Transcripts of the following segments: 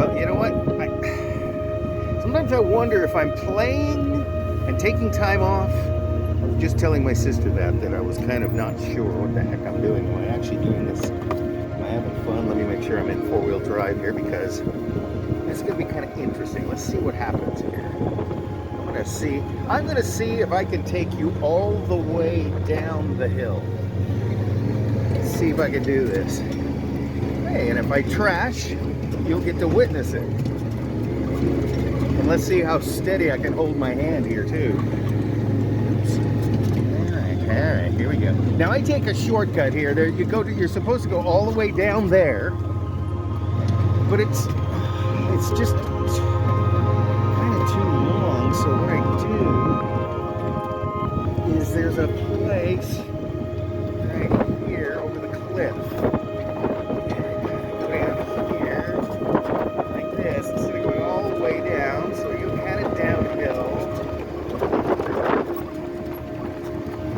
Well, you know what? Sometimes I wonder if I'm playing and taking time off, or just telling my sister that I was kind of not sure what the heck I'm doing. Am I actually doing this? Am I having fun? Let me make sure I'm in four-wheel drive here, because this is going to be kind of interesting. Let's see what happens here. I'm going to see if I can take you all the way down the hill. Let's see if I can do this. Hey, and if I trash, you'll get to witness it. And let's see how steady I can hold my hand here too. Oops. All right, here we go. Now I take a shortcut here. There you go. You're supposed to go all the way down there, but it's just kind of too long. So what I do is there's a place right here over the cliff. Instead of going all the way down, so you're kind of downhill.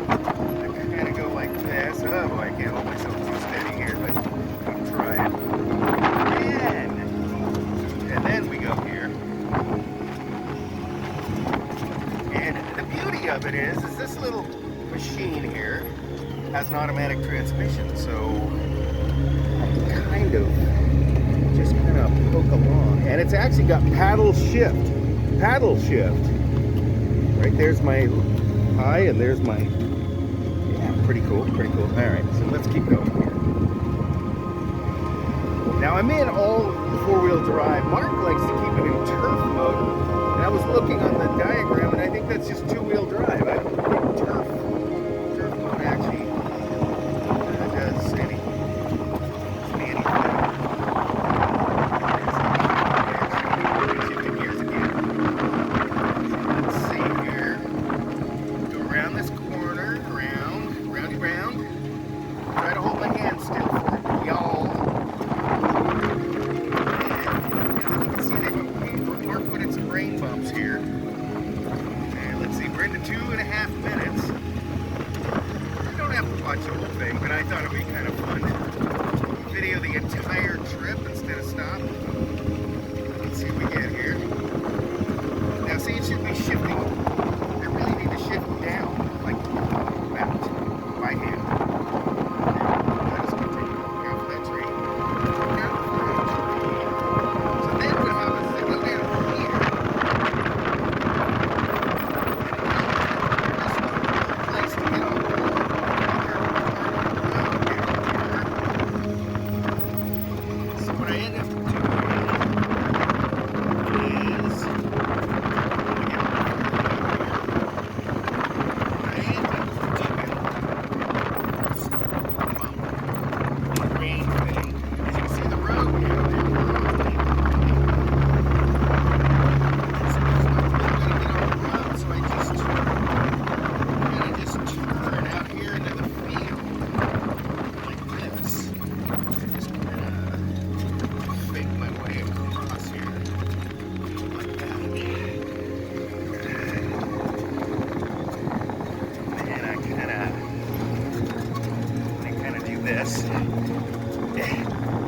I kind of go like this. Oh boy, I can't hold myself too steady here, but I'm trying. And then we go here. And the beauty of it is this little machine here has an automatic transmission, so I can kind of poke along, and it's actually got paddle shift. Right there's my high, and there's my, yeah, pretty cool. All right, so let's keep going here. Now I'm in all four-wheel drive. Mark likes to keep it in turf mode, and I was looking on the diagram, and I think that's just two-wheel drive. I don't think turf mode actually does anything. Try to hold my hand still for y'all. And you can see Mark put in some rain bumps here. And let's see, we're into 2.5 minutes. You don't have to watch the whole thing, but I thought it'd be kind of fun to video the entire trip instead of stop. Let's see what we get here. Now see, it should be shifting. I really need to shift down, like that, by hand. This. I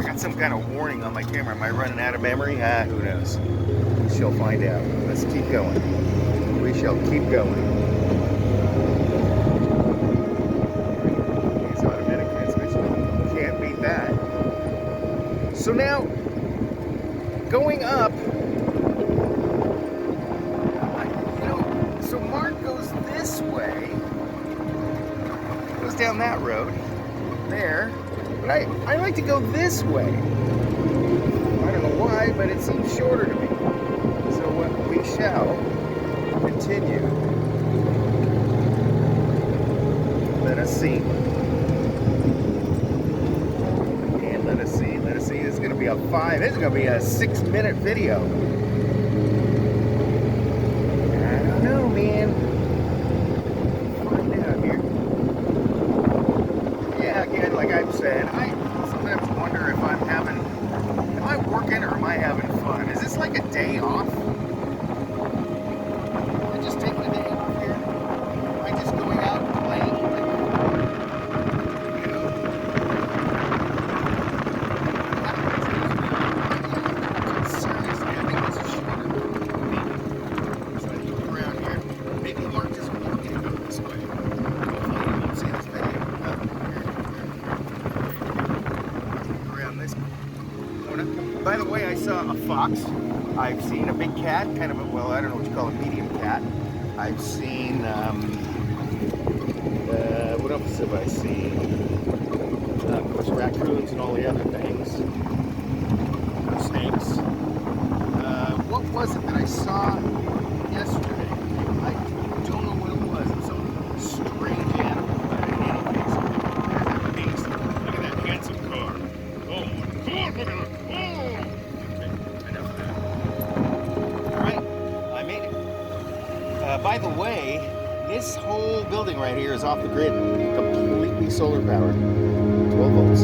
got some kind of warning on my camera. Am I running out of memory? Who knows? We shall find out. Let's keep going. We shall keep going. These automatic transmission. Can't beat that. So now, going up, so Mark goes this way. Goes down that road. There, but I like to go this way. I don't know why, but it seems shorter to me. So we shall continue. Let us see. And let us see. This is going to be a 6-minute video. I don't know, man. Again, like I've said, I sometimes wonder if am I working or am I having fun? Is this like a day off? Am I just taking a day off here? Am I just going out and playing? Like, By the way, I saw a fox. I've seen a big cat, kind of a, well, I don't know what you call a medium cat. I've seen, what else have I seen? Of course, raccoons and all the other things. Snakes. What was it that I saw yesterday? I don't know what it was. It was some strange animal, but in any case, there's that beast. Look at that handsome car. Oh my God, look at it. Oh! Okay, enough of that. Alright, I made it. By the way, this whole building right here is off the grid, completely solar powered, 12 volts.